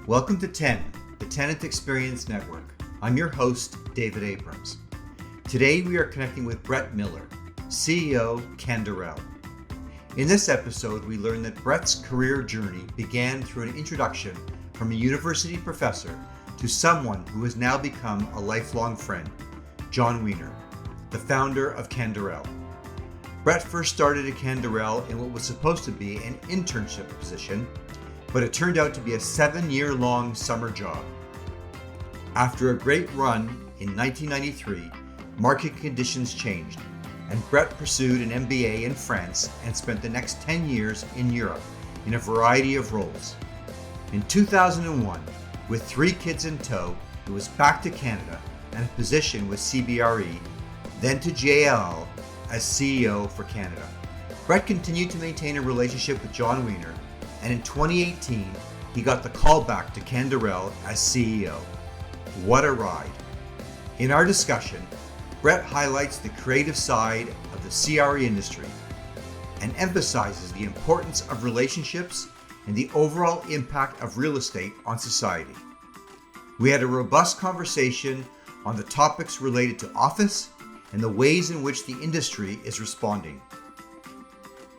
Welcome to 10, the Tenant Experience Network. I'm your host, David Abrams. Today we are connecting with Brett Miller, CEO, Canderel. In this episode, we learn that Brett's career journey began through an introduction from a university professor to someone who has now become a lifelong friend, John Weiner, the founder of Canderel. Brett first started at Canderel in what was supposed to be an internship position, but it turned out to be a 7-year-long summer job. After a great run in 1993, market conditions changed, and Brett pursued an MBA in France and spent the next 10 years in Europe in a variety of roles. In 2001, with 3 kids in tow, he was back to Canada and a position with CBRE, then to JLL as CEO for Canada. Brett continued to maintain a relationship with John Weiner, and in 2018, he got the call back to Canderel as CEO. What a ride. In our discussion, Brett highlights the creative side of the CRE industry and emphasizes the importance of relationships and the overall impact of real estate on society. We had a robust conversation on the topics related to office and the ways in which the industry is responding.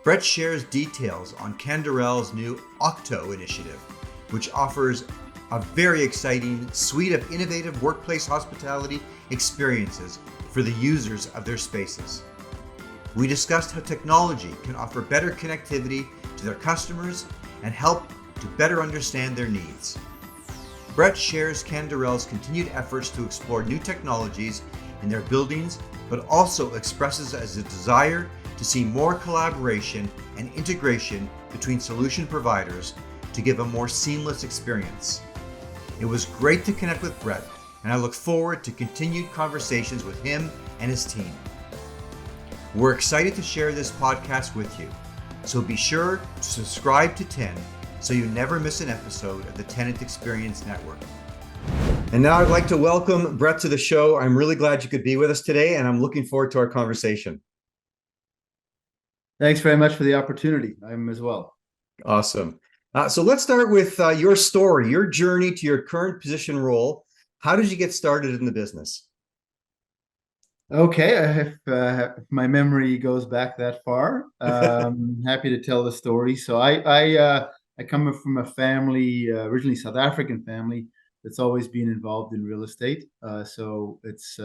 Brett shares details on Canderel's new Okkto initiative, which offers a very exciting suite of innovative workplace hospitality experiences for the users of their spaces. We discussed how technology can offer better connectivity to their customers and help to better understand their needs. Brett shares Canderel's continued efforts to explore new technologies in their buildings, but also expresses as a desire to see more collaboration and integration between solution providers to give a more seamless experience. It was great to connect with Brett, and I look forward to continued conversations with him and his team. We're excited to share this podcast with you, so be sure to subscribe to 10 so you never miss an episode of the Tenant Experience Network. And now I'd like to welcome Brett to the show. I'm really glad you could be with us today, and I'm looking forward to our conversation. Thanks very much for the opportunity. I'm as well. Awesome. So let's start with your story, your journey to your current position role. How did you get started in the business? Okay, if my memory goes back that far, happy to tell the story. So I come from a family, originally South African family, that's always been involved in real estate. So it's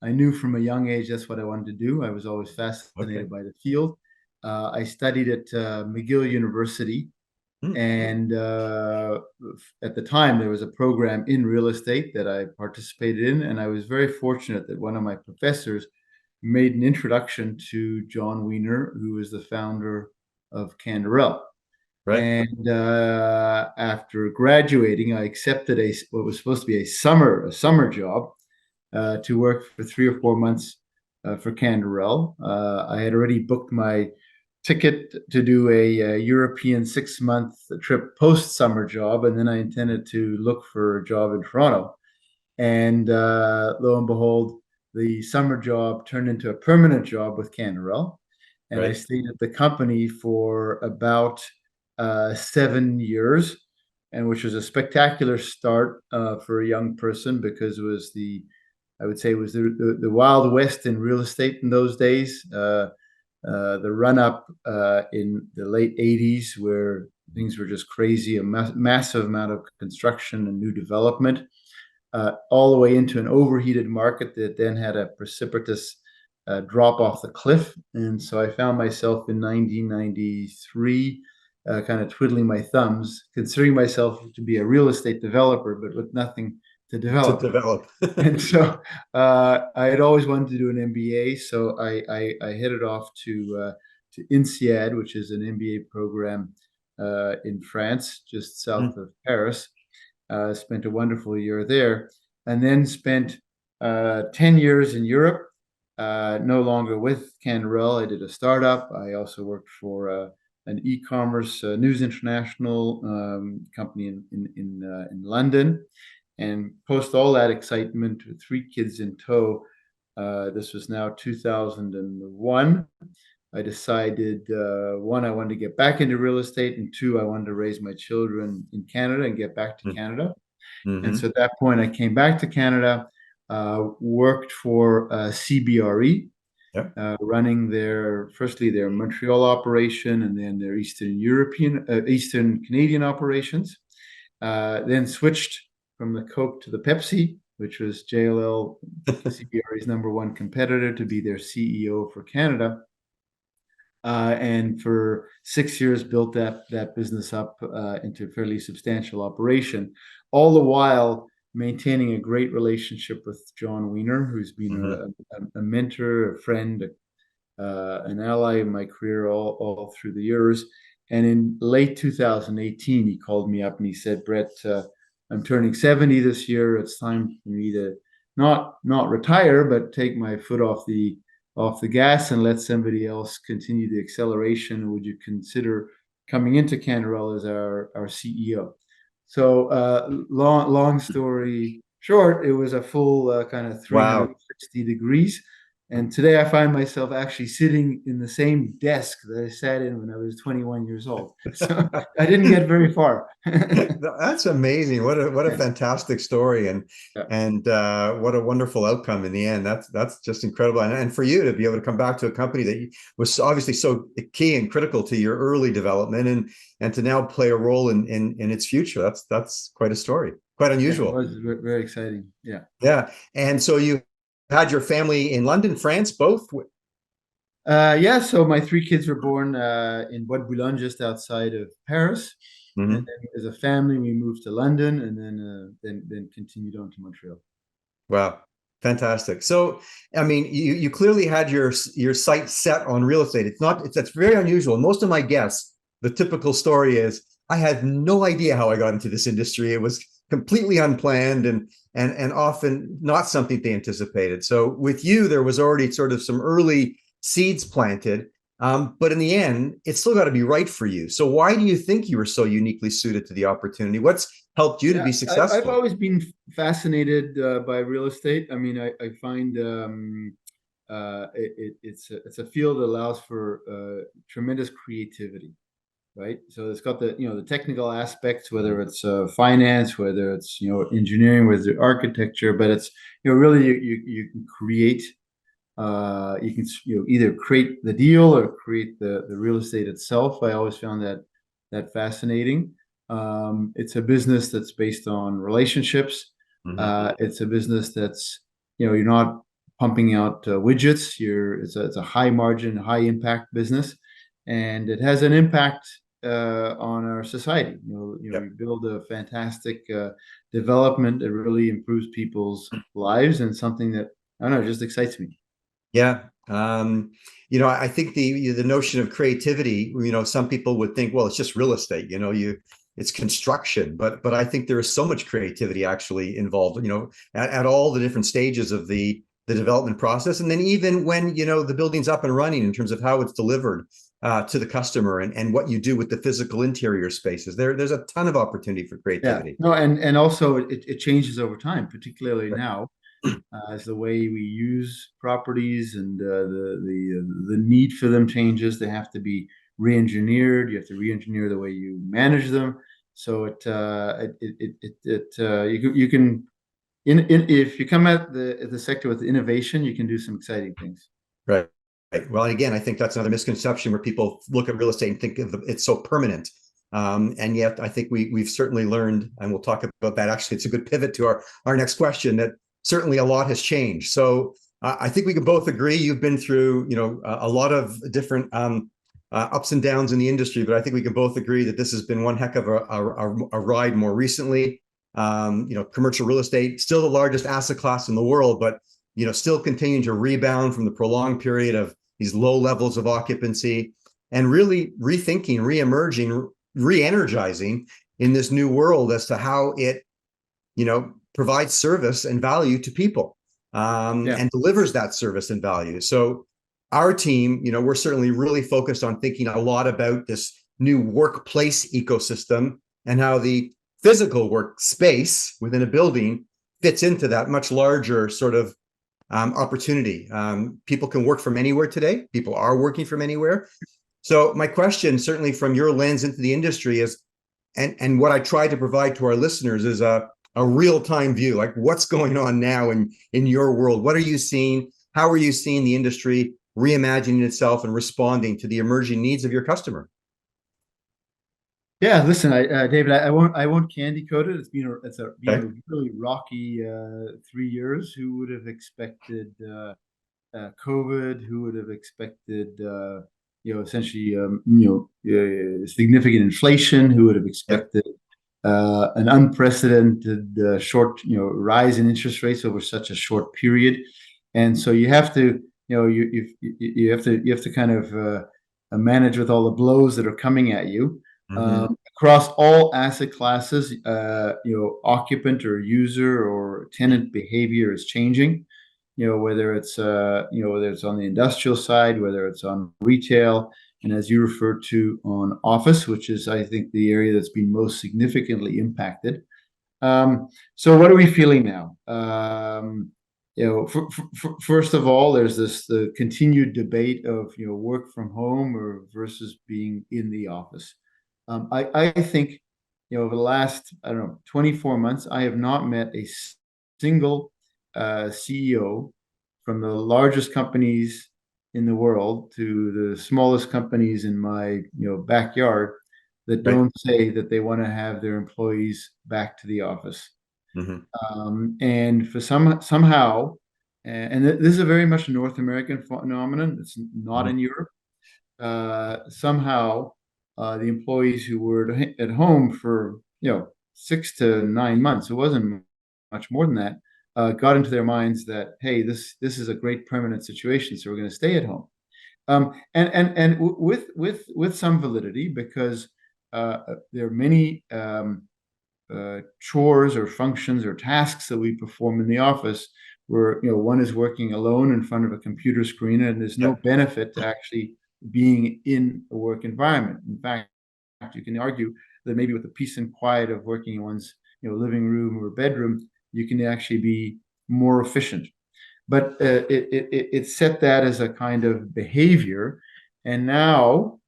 I knew from a young age that's what I wanted to do. I was always fascinated by the field. I studied at McGill University, and at the time there was a program in real estate that I participated in, and I was very fortunate that one of my professors made an introduction to John Weiner, who was the founder of Canderel. Right. And after graduating, I accepted what was supposed to be a summer job to work for 3 or 4 months for Canderel. I had already booked my ticket to do a European 6-month trip post-summer job, and then I intended to look for a job in Toronto. And lo and behold, the summer job turned into a permanent job with Canderel, and I stayed at the company for about 7 years, and which was a spectacular start for a young person, because it was the Wild West in real estate in those days. The run up in the late 80s, where things were just crazy, a massive amount of construction and new development, all the way into an overheated market that then had a precipitous drop off the cliff. And so I found myself in 1993 kind of twiddling my thumbs, considering myself to be a real estate developer, but with nothing to develop. And so I had always wanted to do an MBA, so I headed off to INSEAD, which is an MBA program in France, just south of Paris. Spent a wonderful year there, and then spent 10 years in Europe, no longer with Canderel. I did a startup. I also worked for an e-commerce News International company in London. And post all that excitement, with 3 kids in tow, this was now 2001. I decided, one, I wanted to get back into real estate, and two, I wanted to raise my children in Canada and get back to Canada. And so Mm-hmm. at that point, I came back to Canada, worked for CBRE, Yep. running firstly their Montreal operation and then their Eastern Canadian operations. Then switched from the Coke to the Pepsi, which was JLL, CBRE's number one competitor, to be their CEO for Canada. And for 6 years, built that business up into a fairly substantial operation, all the while maintaining a great relationship with John Weiner, who's been Mm-hmm. a mentor, a friend, an ally in my career all through the years. And in late 2018, he called me up and he said, "Brett, I'm turning 70 this year. It's time for me to not retire, but take my foot off the gas and let somebody else continue the acceleration. Would you consider coming into Canderel as our CEO?" So long story short, it was a full kind of Wow. 360 degrees. And today I find myself actually sitting in the same desk that I sat in when I was 21 years old. So I didn't get very far. That's amazing. What a Yeah, fantastic story, yeah. and what a wonderful outcome in the end. That's just incredible. And for you to be able to come back to a company that was obviously so key and critical to your early development, and to now play a role in its future. That's quite a story. Quite Yeah, it unusual. was very exciting. Yeah. Yeah. And so you had your family in London, France, both. Yeah, so my three kids were born in Bois de Boulogne, just outside of Paris. And Mhm. then as a family, we moved to London and then continued on to Montreal. Wow. Fantastic. So, I mean, you clearly had your sight set on real estate. That's very unusual. Most of my guests, the typical story is I had no idea how I got into this industry. It was completely unplanned and often not something they anticipated. So with you, there was already sort of some early seeds planted. But in the end, it's still got to be right for you. So why do you think you were so uniquely suited to the opportunity? What's helped you to Yeah, be I've successful? always been fascinated by real estate. I mean, I find it's a field that allows for tremendous creativity, right? So it's got the technical aspects, whether it's finance, whether it's engineering, whether it's architecture, but it's really you can create. You can either create the deal or create the real estate itself. I always found that fascinating. It's a business that's based on relationships. Mhm. It's a business that's you're not pumping out widgets. It's a high margin, high impact business, and it has an impact on our society. We Yep. build a fantastic development that really improves people's lives, and something that I don't know just excites me. Yeah. I think the notion of creativity, some people would think, well, it's just real estate, it's construction, but I think there is so much creativity actually involved, at all the different stages of the development process. And then even when, the building's up and running in terms of how it's delivered to the customer and what you do with the physical interior spaces, there's a ton of opportunity for Yeah, creativity. no, and also it changes over time, particularly now, as the way we use properties and the need for them changes. They have to be re-engineered. You have to re-engineer the way you manage them. So you can if you come at the sector with innovation, you can do some exciting things. Right. Right. Well, again, I think that's another misconception where people look at real estate and think of it's so permanent. And yet, I think we've certainly learned, and we'll talk about that. Actually, it's a good pivot to our next question. That certainly a lot has changed. So I think we can both agree. You've been through, a lot of different ups and downs in the industry, but I think we can both agree that this has been one heck of a ride more recently. Commercial real estate still the largest asset class in the world, but still continuing to rebound from the prolonged period of these low levels of occupancy and really rethinking, reemerging, re-energizing in this new world as to how it, provides service and value to people Yeah, and delivers that service and value. So our team, we're certainly really focused on thinking a lot about this new workplace ecosystem and how the physical workspace within a building fits into that much larger sort of opportunity. People can work from anywhere today. People are working from anywhere. So my question, certainly from your lens into the industry, is, and what I try to provide to our listeners is a real-time view, like what's going on now in your world. What are you seeing? How are you seeing the industry reimagining itself and responding to the emerging needs of your customer? Yeah, listen, David, I won't candy coat it. Been Okay. a really rocky 3 years. Who would have expected COVID? Who would have expected essentially significant inflation? Who would have Yep. expected an unprecedented short rise in interest rates over such a short period? And so you have to you have to kind of manage with all the blows that are coming at you. Mm-hmm. Across all asset classes, occupant or user or tenant behavior is changing. Whether it's on the industrial side, whether it's on retail, and as you referred to on office, which is, I think, the area that's been most significantly impacted. So what are we feeling now? First of all, there's the continued debate of work from home or versus being in the office. I think over the last, I don't know, 24 months, I have not met a single CEO from the largest companies in the world to the smallest companies in my backyard that Right. don't say that they want to have their employees back to the office. Mm-hmm. And for somehow, and this is a very much North American phenomenon. It's not Mm-hmm. in Europe. Somehow, the employees who were at home for 6 to 9 months, it wasn't much more than that, got into their minds that, hey, this is a great permanent situation, so we're going to stay at home. And with some validity, because there are many chores or functions or tasks that we perform in the office where one is working alone in front of a computer screen, and there's no Yep. benefit to actually being in a work environment. In fact, you can argue that maybe with the peace and quiet of working in one's living room or bedroom, you can actually be more efficient. But it set that as a kind of behavior, and now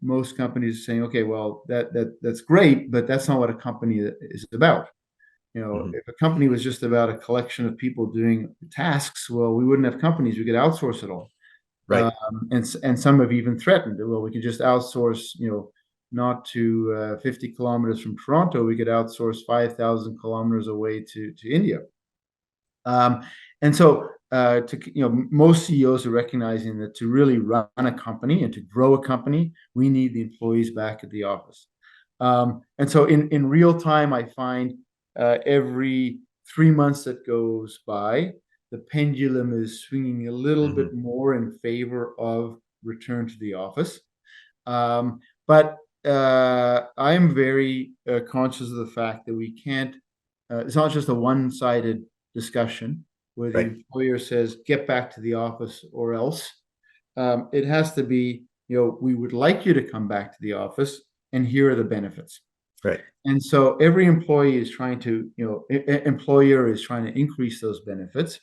most companies are saying, okay, well, that's great, but that's not what a company is about. Mm-hmm. If a company was just about a collection of people doing tasks, well, we wouldn't have companies. We could outsource it all. Right. And some have even threatened, well, we could just outsource, not to 50 kilometers from Toronto. We could outsource 5,000 kilometers away to India. And so, most CEOs are recognizing that to really run a company and to grow a company, we need the employees back at the office. And so, in real time, I find every 3 months that goes by, the pendulum is swinging a little Mm-hmm. bit more in favor of return to the office. But I am very conscious of the fact that we can't. It's not just a one-sided discussion where the Right. employer says, get back to the office or else. It has to be, we would like you to come back to the office, and here are the benefits. Right. And so every employee is trying to, employer is trying to increase those benefits,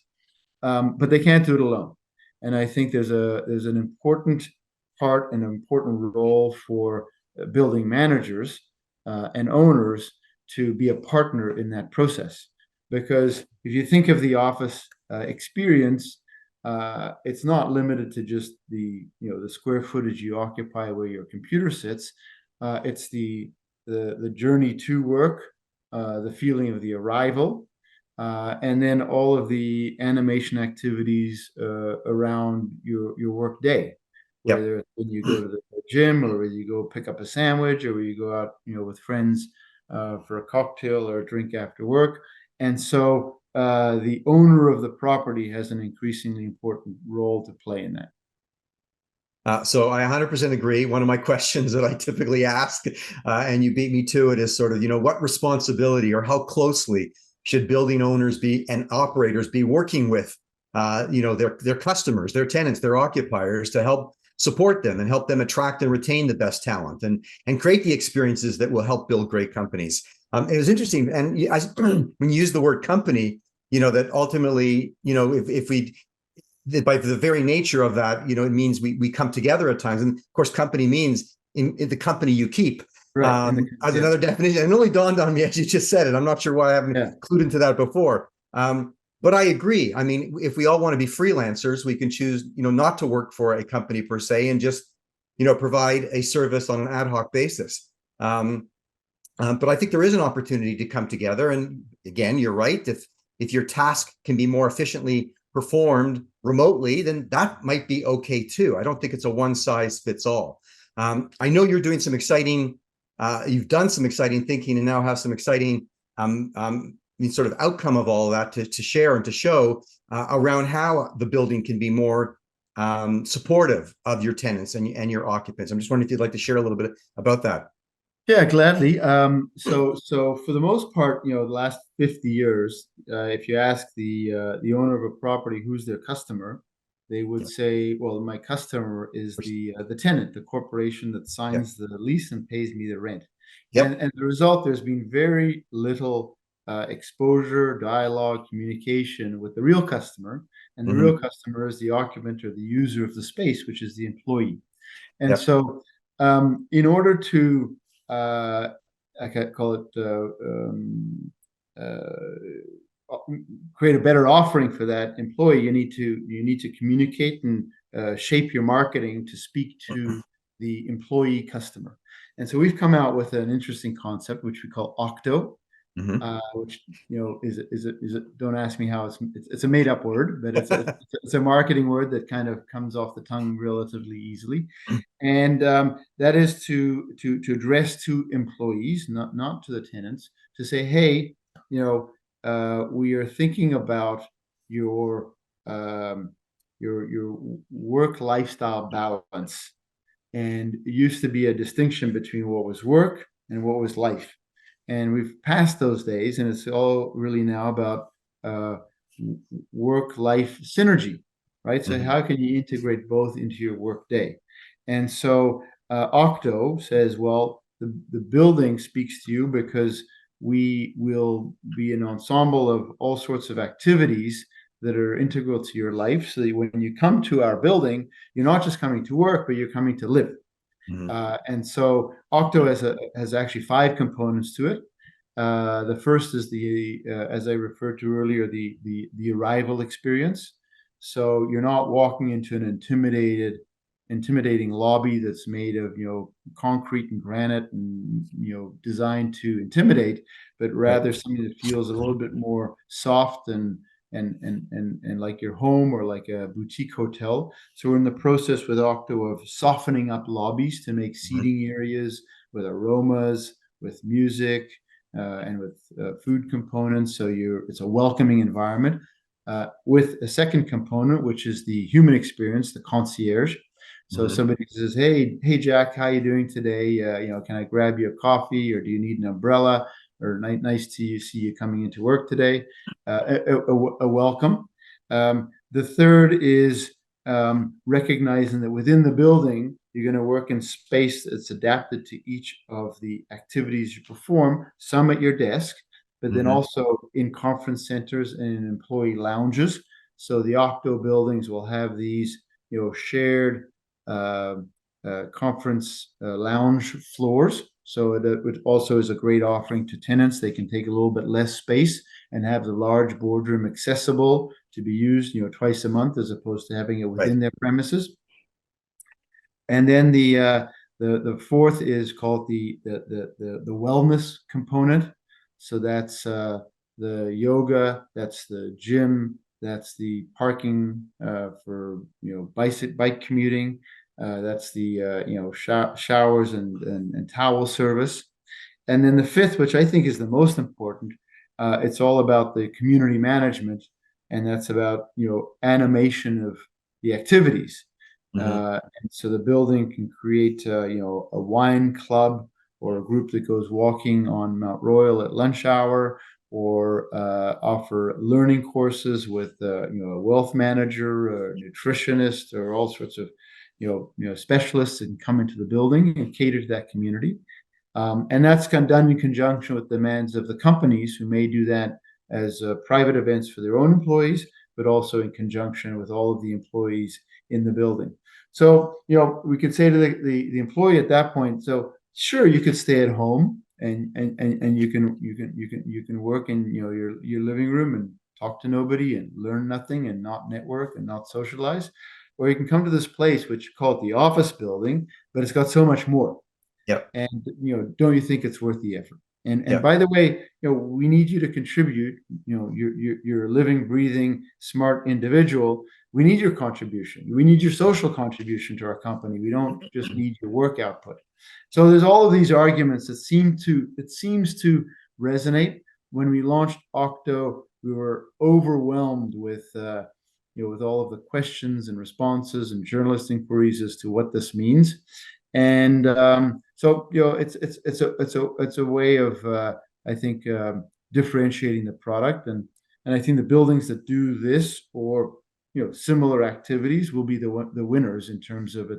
but they can't do it alone. And I think there's an important part and an important role for building managers and owners to be a partner in that process. Because if you think of the office experience, it's not limited to just the square footage you occupy where your computer sits. It's the journey to work, the feeling of the arrival, and then all of the animation activities around your work day, Yep. whether when you go to the gym or whether you go pick up a sandwich or you go out with friends for a cocktail or a drink after work. And so the owner of the property has an increasingly important role to play in that. So I 100% agree. One of my questions that I typically ask, and you beat me to it, is sort of, what responsibility or how closely should building owners be and operators be working with, their customers, their tenants, their occupiers to help support them and help them attract and retain the best talent and create the experiences that will help build great companies. It was interesting, and when you use the word company, that ultimately, if we, by the very nature of that, it means we come together at times. And of course, company means in the company you keep. Right. As another definition, and it only dawned on me as you just said it. I'm not sure why I haven't clued into that before. But I agree. I mean, if we all want to be freelancers, we can choose, not to work for a company per se, and just, provide a service on an ad hoc basis. But I think there is an opportunity to come together. And again, you're right. If your task can be more efficiently performed remotely, then that might be okay too. I don't think it's a one size fits all. I know you're doing some exciting, you've done some exciting thinking and now have some exciting sort of outcome of all of that to share and to show around how the building can be more supportive of your tenants and your occupants. I'm just wondering if you'd like to share a little bit about that. Yeah, gladly. So for the most part, the last 50 years, if you ask the owner of a property who's their customer, they would say, well, my customer is the tenant, the corporation that signs the lease and pays me the rent. And the result, there's been very little exposure, dialogue, communication with the real customer. And the real customer is the occupant or the user of the space, which is the employee. And so in order to I could call it create a better offering for that employee. You need to communicate and shape your marketing to speak to the employee customer. And so we've come out with an interesting concept which we call Okkto, which is don't ask me how it's a made up word, but it's a marketing word that kind of comes off the tongue relatively easily. And that is to address to employees, not to the tenants, to say, hey, we are thinking about your work lifestyle balance, and it used to be a distinction between what was work and what was life, and we've passed those days, and it's all really now about work-life synergy, right? So how can you integrate both into your work day? And so Okkto says, well, the building speaks to you because we will be an ensemble of all sorts of activities that are integral to your life. So that when you come to our building, you're not just coming to work, but you're coming to live. And so Okkto has actually 5 components to it. The first is as I referred to earlier, the arrival experience. So you're not walking into an intimidating lobby that's made of concrete and granite and designed to intimidate, but rather something that feels a little bit more soft and like your home or like a boutique hotel. So we're in the process with Okkto of softening up lobbies to make seating areas with aromas, with music, and with food components. So it's a welcoming environment. With a second component, which is the human experience, the concierge. So somebody says, "Hey, Jack, how you doing today? Can I grab you a coffee, or do you need an umbrella? Or nice to see you coming into work today." A welcome. The third is recognizing that within the building, you're going to work in space that's adapted to each of the activities you perform. Some at your desk, but then also in conference centers and in employee lounges. So the Okkto buildings will have these, shared conference lounge floors. So it also is a great offering to tenants. They can take a little bit less space and have the large boardroom accessible to be used, twice a month, as opposed to having it within their premises. And then the fourth is called the wellness component. So that's the yoga, that's the gym, that's the parking for bike commuting, that's the showers and towel service. And then the fifth, which I think is the most important, it's all about the community management, and that's about animation of the activities. And so the building can create a wine club or a group that goes walking on Mount Royal at lunch hour, or offer learning courses with a wealth manager, a nutritionist, or all sorts of specialists that can come into the building and cater to that community. And that's done in conjunction with demands of the companies who may do that as private events for their own employees, but also in conjunction with all of the employees in the building. So, we could say to the employee at that point, so sure, you could stay at home and you can work in your living room and talk to nobody and learn nothing and not network and not socialize, or you can come to this place which you call it the office building, but it's got so much more. Yep. And don't you think it's worth the effort? And Yep. by the way, we need you to contribute. You're a living, breathing, smart individual. We need your contribution. We need your social contribution to our company. We don't just need your work output. So there's all of these arguments that seems to resonate. When we launched Okkto, we were overwhelmed with with all of the questions and responses and journalist inquiries as to what this means. And so it's a way of I think differentiating the product, and I think the buildings that do this or similar activities will be the winners in terms of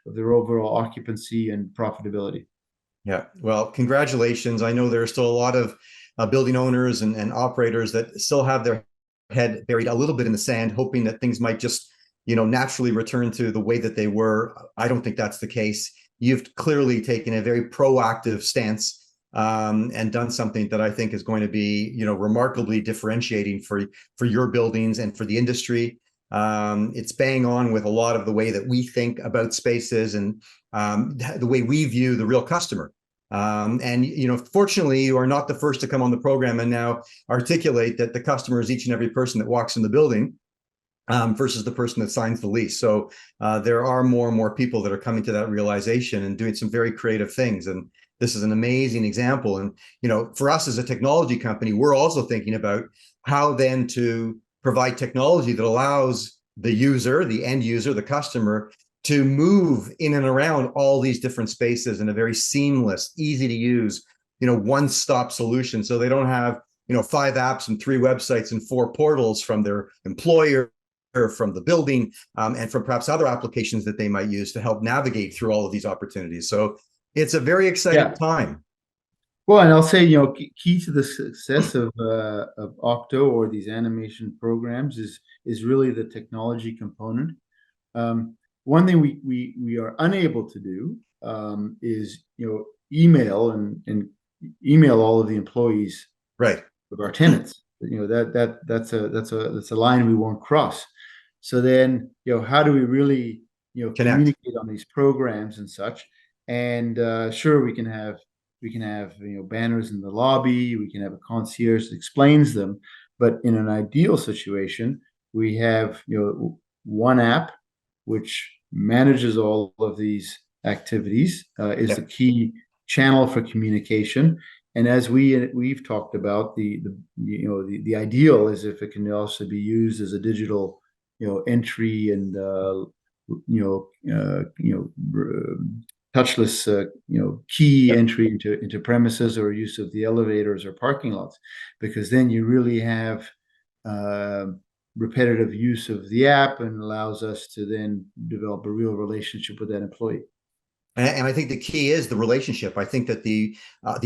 their overall occupancy and profitability. Yeah. Well, congratulations. I know there are still a lot of building owners and operators that still have their head buried a little bit in the sand, hoping that things might just naturally return to the way that they were. I don't think that's the case. You've clearly taken a very proactive stance and done something that I think is going to be, remarkably differentiating for your buildings and for the industry. It's bang on with a lot of the way that we think about spaces and the way we view the real customer. And fortunately, you are not the first to come on the program and now articulate that the customer is each and every person that walks in the building. Versus the person that signs the lease. So there are more and more people that are coming to that realization and doing some very creative things. And this is an amazing example. And, for us as a technology company, we're also thinking about how then to provide technology that allows the user, the end user, the customer to move in and around all these different spaces in a very seamless, easy to use, one-stop solution. So they don't have, 5 apps and 3 websites and 4 portals from their employer, from the building, and from perhaps other applications that they might use to help navigate through all of these opportunities. So it's a very exciting time. Well, and I'll say, key to the success of Okkto or these animation programs is really the technology component. One thing we are unable to do is email and email all of the employees right of our tenants. That's a line we won't cross. So then, how do we really, communicate on these programs and such? And sure, we can have banners in the lobby. We can have a concierge that explains them. But in an ideal situation, we have one app which manages all of these activities, is the key channel for communication. And as we've talked about, the ideal is if it can also be used as a digital entry and touchless key entry into premises, or use of the elevators or parking lots, because then you really have repetitive use of the app and allows us to then develop a real relationship with that employee. And I think the key is the relationship. I think that the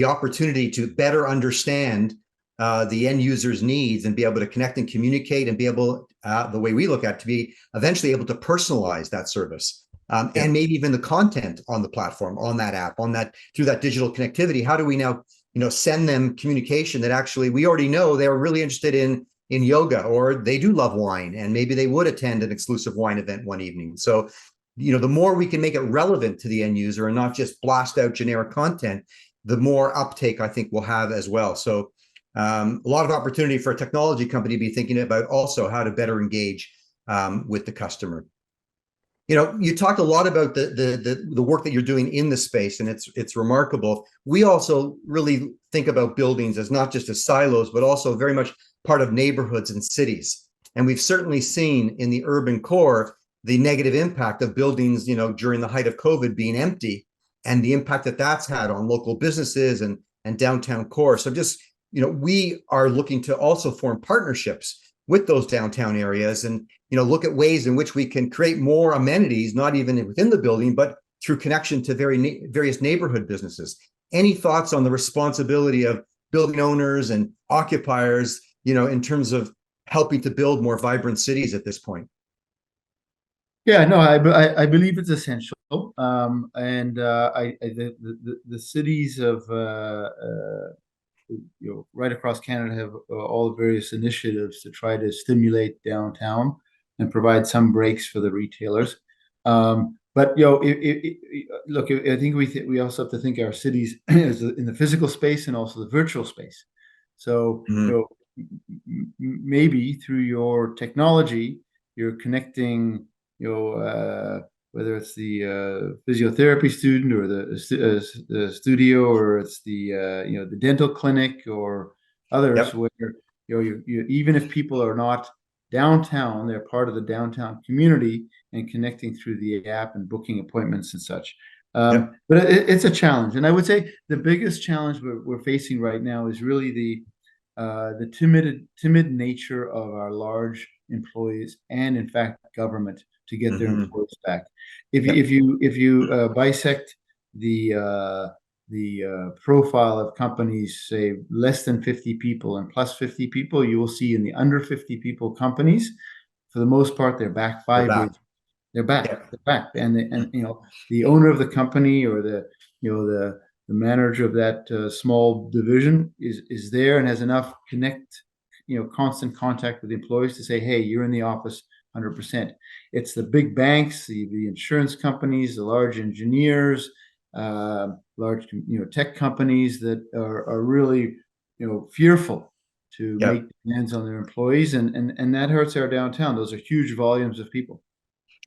opportunity to better understand the end user's needs and be able to connect and communicate and be able, the way we look at it, to be eventually able to personalize that service. And maybe even the content on the platform, on that app, through that digital connectivity. How do we now, send them communication that actually we already know they're really interested in yoga, or they do love wine, and maybe they would attend an exclusive wine event one evening. So, the more we can make it relevant to the end user and not just blast out generic content, the more uptake I think we'll have as well. So a lot of opportunity for a technology company to be thinking about also how to better engage with the customer. You talked a lot about the work that you're doing in the space, and it's remarkable. We also really think about buildings as not just as silos, but also very much part of neighborhoods and cities. And we've certainly seen in the urban core the negative impact of buildings, during the height of COVID being empty, and the impact that that's had on local businesses and downtown core. So just, we are looking to also form partnerships with those downtown areas and, look at ways in which we can create more amenities, not even within the building, but through connection to various neighborhood businesses. Any thoughts on the responsibility of building owners and occupiers, in terms of helping to build more vibrant cities at this point? Yeah, no, I believe it's essential. And the cities of right across Canada have all various initiatives to try to stimulate downtown and provide some breaks for the retailers. But look, I think we also have to think our cities in the physical space and also the virtual space. So Mhm. maybe through your technology, you're connecting, whether it's the physiotherapy student or the studio, or it's the dental clinic or others, Yep. where even if people are not downtown, they're part of the downtown community and connecting through the app and booking appointments and such. Yep. But it's a challenge, and I would say the biggest challenge we're facing right now is really the timid nature of our large employees, and in fact government, to get their Hmm. employees back. If you Yep. if you if you bisect the profile of companies, say less than 50 people and plus 50 people, you will see in the under 50 people companies, for the most part, they're back They're 5 days. back. They're back. Yep. They're back, and the owner of the company, or the manager of that small division is there and has enough constant contact with the employees to say, hey, you're in the office 100%. It's the big banks, the insurance companies, the large engineers, large tech companies that are really fearful to make Yep. demands on their employees, and that hurts our downtown. Those are huge volumes of people.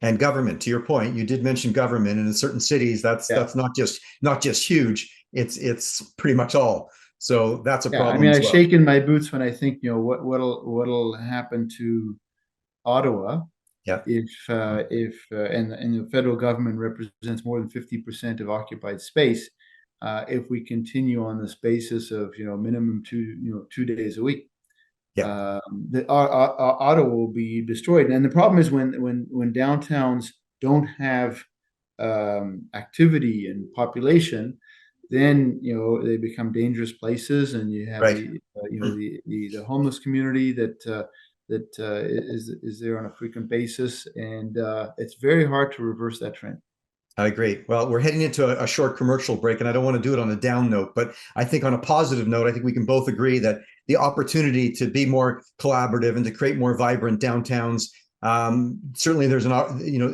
And government, to your point, you did mention government, and in certain cities, that's Yeah. that's not just huge. It's pretty much all. So that's a Yeah, I problem mean, as I've well. shaken my boots when I think, what'll happen to Ottawa Yeah. if and the federal government represents more than 50% of occupied space, if we continue on this basis of minimum 2 days a week. Yeah. Ottawa will be destroyed. And the problem is when downtowns don't have activity and population, then they become dangerous places, and you have Right. the homeless community that is there on a frequent basis, and it's very hard to reverse that trend. I agree. Well, we're heading into a short commercial break, and I don't want to do it on a down note, but I think on a positive note, I think we can both agree that the opportunity to be more collaborative and to create more vibrant downtowns, certainly it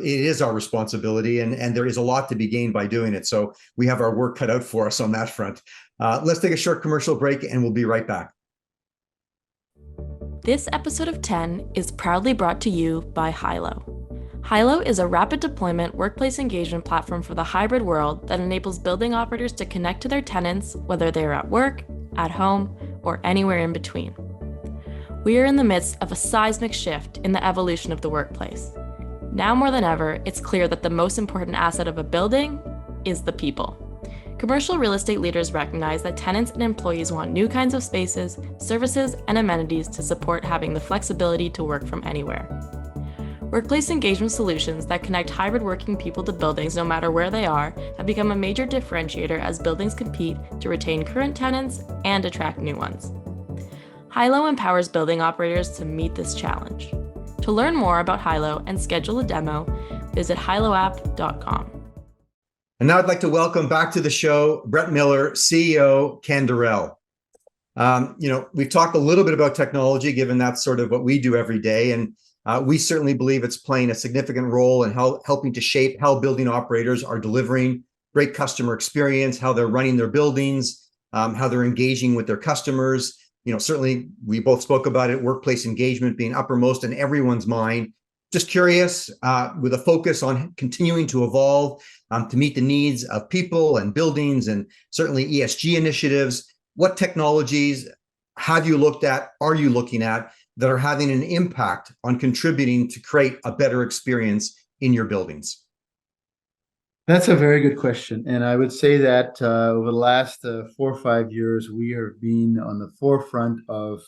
is our responsibility, and there is a lot to be gained by doing it. So we have our work cut out for us on that front. Let's take a short commercial break, and we'll be right back. This episode of 10 is proudly brought to you by Hilo. Hilo is a rapid deployment workplace engagement platform for the hybrid world that enables building operators to connect to their tenants, whether they are at work, at home, or anywhere in between. We are in the midst of a seismic shift in the evolution of the workplace. Now more than ever, it's clear that the most important asset of a building is the people. Commercial real estate leaders recognize that tenants and employees want new kinds of spaces, services, and amenities to support having the flexibility to work from anywhere. Workplace engagement solutions that connect hybrid working people to buildings no matter where they are have become a major differentiator as buildings compete to retain current tenants and attract new ones. Hilo empowers building operators to meet this challenge. To learn more about Hilo and schedule a demo, visit hiloapp.com. And now I'd like to welcome back to the show Brett Miller, CEO, Canderel. We've talked a little bit about technology, given that's sort of what we do every day, and we certainly believe it's playing a significant role in helping to shape how building operators are delivering great customer experience, how they're running their buildings, how they're engaging with their customers. Certainly we both spoke about it, workplace engagement being uppermost in everyone's mind. Just curious, with a focus on continuing to evolve to meet the needs of people and buildings, and certainly ESG initiatives, what technologies have you looked at, are you looking at, that are having an impact on contributing to create a better experience in your buildings? That's a very good question. And I would say that over the last 4 or 5 years, we have been on the forefront of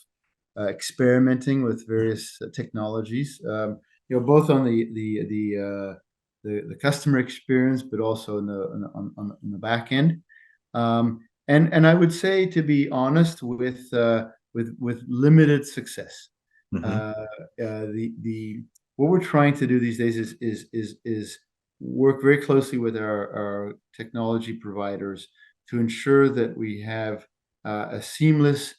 experimenting with various technologies, both on the customer experience, but also on the back end. And I would say, to be honest, with with limited success. Mm-hmm. The what we're trying to do these days is work very closely with our technology providers to ensure that we have a seamless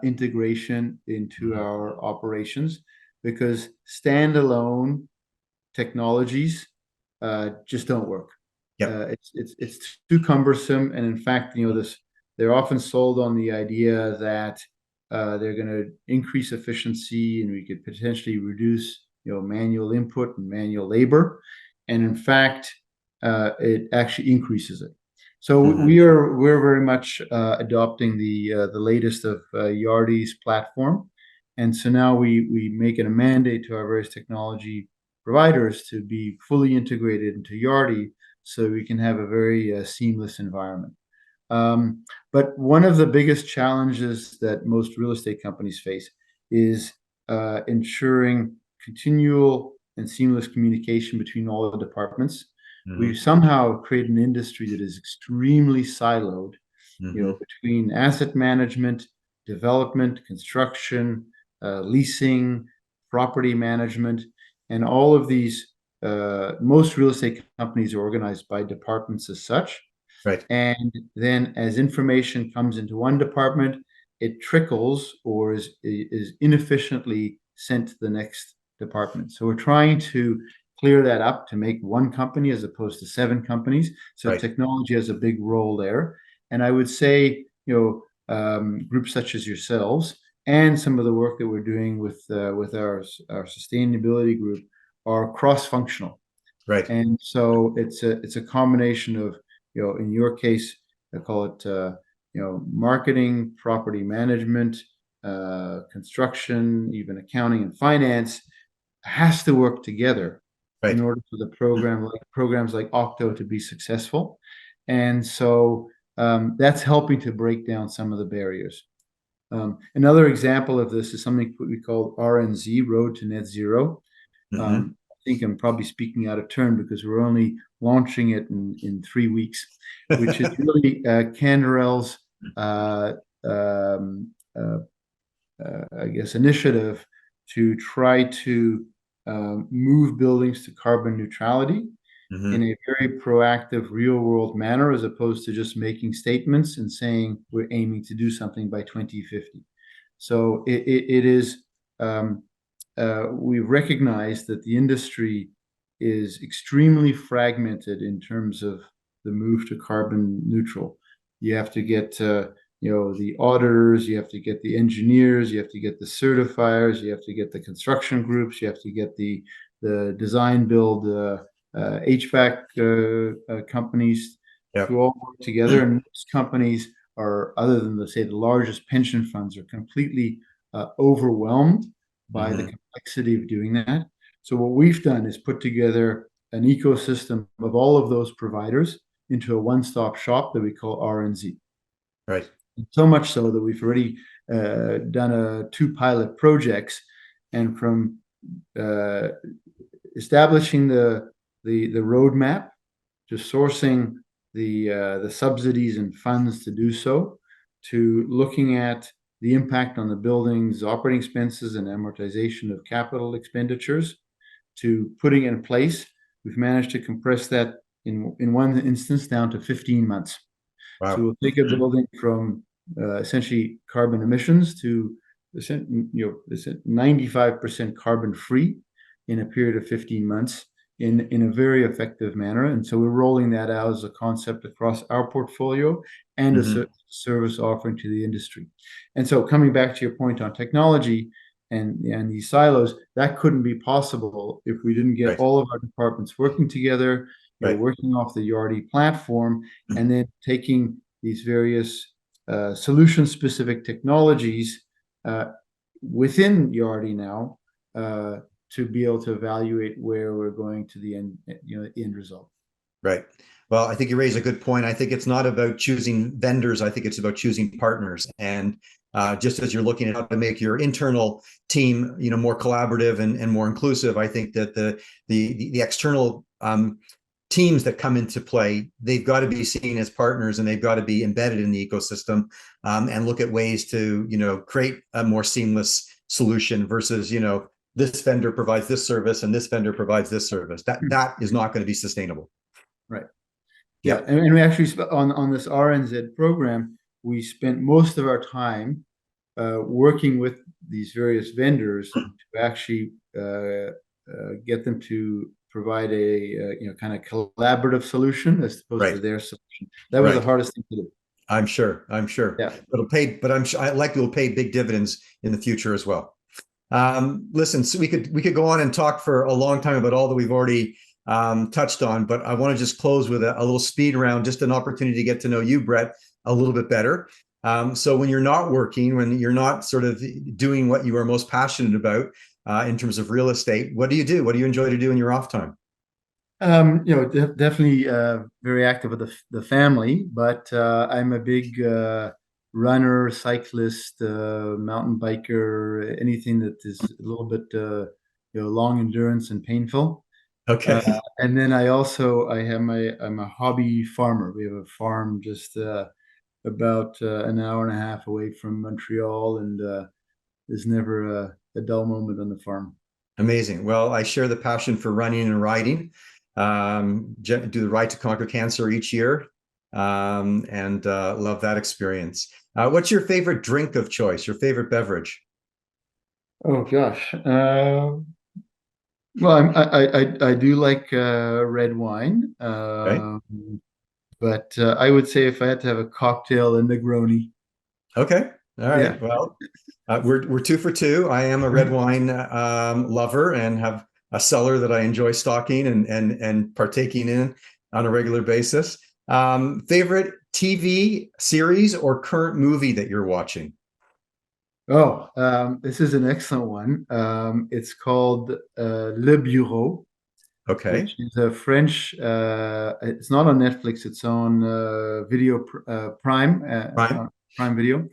integration into Mm-hmm. our operations, because standalone technologies just don't work. Yep. It's too cumbersome, and in fact, they're often sold on the idea that they're going to increase efficiency, and we could potentially reduce manual input and manual labor, and in fact, it actually increases it. So Mm-hmm. we're very much adopting the latest of Yardi's platform, and so now we make it a mandate to our various technology providers to be fully integrated into Yardi, so we can have a very seamless environment. But one of the biggest challenges that most real estate companies face is ensuring continual and seamless communication between all the departments. Mm-hmm. We've somehow created an industry that is extremely siloed, Mm-hmm. between asset management, development, construction, leasing, property management, and all of these. Most real estate companies are organized by departments as such. Right. And then as information comes into one department, it trickles or is inefficiently sent to the next department. So we're trying to clear that up to make one company as opposed to 7 companies. So Right. technology has a big role there. And I would say, groups such as yourselves and some of the work that we're doing with our sustainability group are cross-functional. Right. And so it's a combination of, in your case, I call it, marketing, property management, construction, even accounting and finance has to work together Right. in order for the programs like Okkto to be successful. And so that's helping to break down some of the barriers. Another example of this is something we call RNZ, Road to Net Zero. Mm-hmm. I think I'm probably speaking out of turn because we're only launching it in 3 weeks, which is really Canderel's, I guess, initiative to try to move buildings to carbon neutrality Mm-hmm. in a very proactive, real-world manner, as opposed to just making statements and saying we're aiming to do something by 2050. So it is. We recognize that the industry is extremely fragmented in terms of the move to carbon neutral. You have to get the auditors, you have to get the engineers, you have to get the certifiers, you have to get the construction groups, you have to get the design build HVAC companies Yep. to all work together. And most companies are, other than the largest pension funds, are completely overwhelmed by the complexity of doing that. So what we've done is put together an ecosystem of all of those providers into a one-stop shop that we call RNZ. Right. So much so that we've already done 2 pilot projects, and from establishing the roadmap to sourcing the subsidies and funds to do so, to looking at the impact on the building's operating expenses and amortization of capital expenditures, to putting it in place, we've managed to compress that in one instance down to 15 months. Wow. So we'll take a building from essentially carbon emissions to 95% carbon free in a period of 15 months in a very effective manner. And so we're rolling that out as a concept across our portfolio and a service offering to the industry. And so coming back to your point on technology and these silos, that couldn't be possible if we didn't get all of our departments working together, working off the Yardi platform, and then taking these various solution-specific technologies within Yardi now to be able to evaluate where we're going to the end result. Right. Well, I think you raise a good point. I think it's not about choosing vendors. I think it's about choosing partners. And just as you're looking at how to make your internal team, more collaborative and more inclusive, I think that the external teams that come into play, they've got to be seen as partners, and they've got to be embedded in the ecosystem, and look at ways to, create a more seamless solution versus, this vendor provides this service and this vendor provides this service. That is not going to be sustainable. Right. Yeah. And we actually on this RNZ program, we spent most of our time working with these various vendors to actually get them to provide a kind of collaborative solution as opposed to their solution. That was the hardest thing to do. I'm sure. Yeah. But I'm sure it'll pay big dividends in the future as well. Listen, so we could go on and talk for a long time about all that we've already touched on, but I want to just close with a little speed round, just an opportunity to get to know you, Brett, a little bit better. So when you're not working, when you're not sort of doing what you are most passionate about in terms of real estate, what do you do? What do you enjoy to do in your off time? Definitely very active with the family, but I'm a big runner, cyclist, mountain biker, anything that is a little bit long endurance and painful. Okay. And then I'm a hobby farmer. We have a farm just about an hour and a half away from Montreal, and there's never a dull moment on the farm. Amazing. Well, I share the passion for running and riding. Do the Ride to Conquer Cancer each year, and love that experience. What's your favorite drink of choice? Your favorite beverage? Oh gosh. Well, I do like red wine, but I would say if I had to have a cocktail, a Negroni. Okay, all right. Yeah. Well, we're 2 for 2. I am a red wine lover and have a cellar that I enjoy stocking and partaking in on a regular basis. Favorite TV series or current movie that you're watching? Oh, this is an excellent one. It's called Le Bureau. Okay. Which is a French. It's not on Netflix. It's on Video Prime, Prime Video,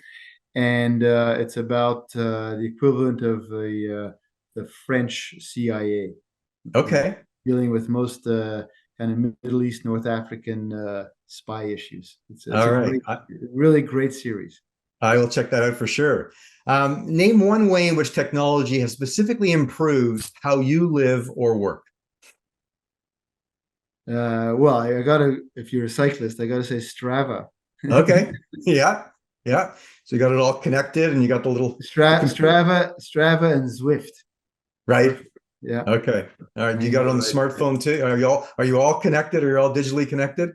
and it's about the equivalent of the French CIA. Okay. Dealing with most kind of Middle East, North African spy issues. It's All right. Really great series. I will check that out for sure. Name one way in which technology has specifically improved how you live or work. Well, if you're a cyclist, I gotta say Strava. Okay. Yeah. So you got it all connected, and you got the little Strava and Zwift. Right. Yeah. Okay. All right. You got it on the smartphone too. Are you all connected? Are you all digitally connected?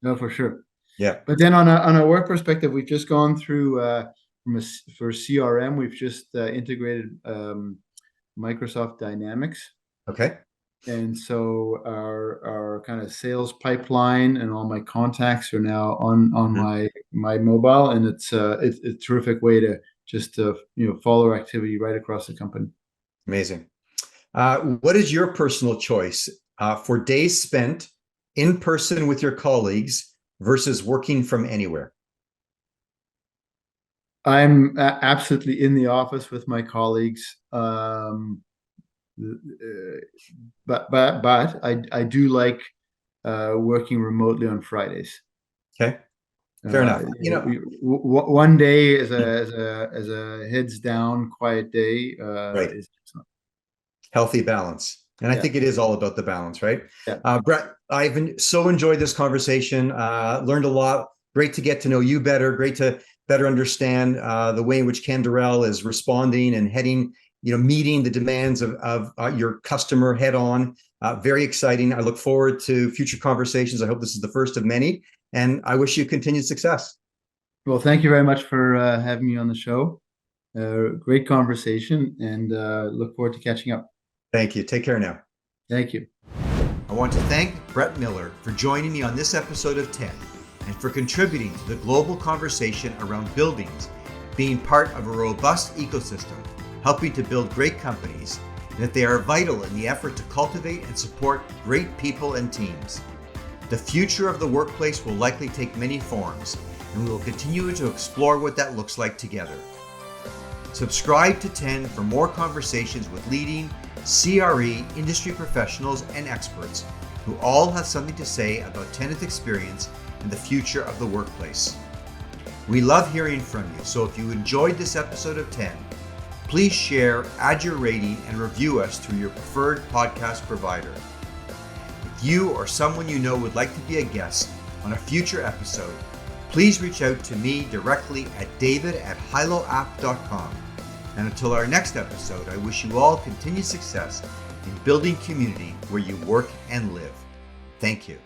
No, for sure. Yeah. But then on a work perspective, we've just gone through for CRM, we've just integrated Microsoft Dynamics. Okay. And so our kind of sales pipeline and all my contacts are now on my mobile, and it's a terrific way to just follow activity right across the company. Amazing. What is your personal choice for days spent in person with your colleagues versus working from anywhere? I'm absolutely in the office with my colleagues. But I do like working remotely on Fridays. Okay, fair enough. One day as a heads down, quiet day. Right. Is excellent. Healthy balance, and I think it is all about the balance, right? Yeah. Brett, I've so enjoyed this conversation. Learned a lot. Great to get to know you better. Great to better understand the way in which Canderel is responding and heading. Meeting the demands of your customer head on. Very exciting. I look forward to future conversations. I hope this is the first of many, and I wish you continued success. Well, thank you very much for having me on the show. Great conversation, and look forward to catching up. Thank you. Take care now. Thank you. I want to thank Brett Miller for joining me on this episode of 10 and for contributing to the global conversation around buildings being part of a robust ecosystem, helping to build great companies, and that they are vital in the effort to cultivate and support great people and teams. The future of the workplace will likely take many forms, and we will continue to explore what that looks like together. Subscribe to 10 for more conversations with leading CRE industry professionals and experts who all have something to say about tenant experience and the future of the workplace. We love hearing from you, so if you enjoyed this episode of 10, please share, add your rating, and review us through your preferred podcast provider. If you or someone you know would like to be a guest on a future episode, please reach out to me directly at david@hiloapp.com. And until our next episode, I wish you all continued success in building community where you work and live. Thank you.